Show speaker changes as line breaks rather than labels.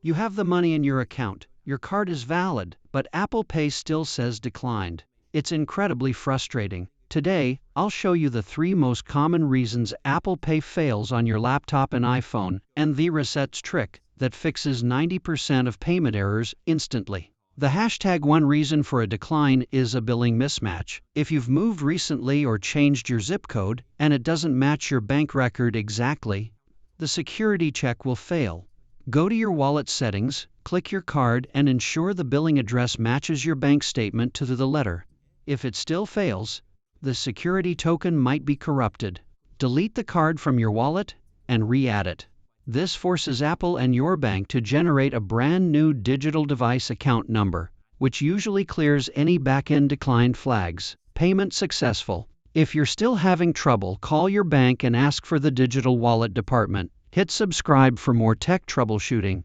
You have the money in your account, your card is valid, but Apple Pay still says declined. It's incredibly frustrating. Today, I'll show you the 3 most common reasons Apple Pay fails on your laptop and iPhone, and the resets trick that fixes 90% of payment errors instantly. The #1 reason for a decline is a billing mismatch. If you've moved recently or changed your zip code and it doesn't match your bank record exactly, the security check will fail. Go to your wallet settings, click your card, and ensure the billing address matches your bank statement to the letter. If it still fails, the security token might be corrupted. Delete the card from your wallet and re-add it. This forces Apple and your bank to generate a brand new digital device account number, which usually clears any back-end declined flags. Payment successful. If you're still having trouble, call your bank and ask for the digital wallet department. Hit subscribe for more tech troubleshooting.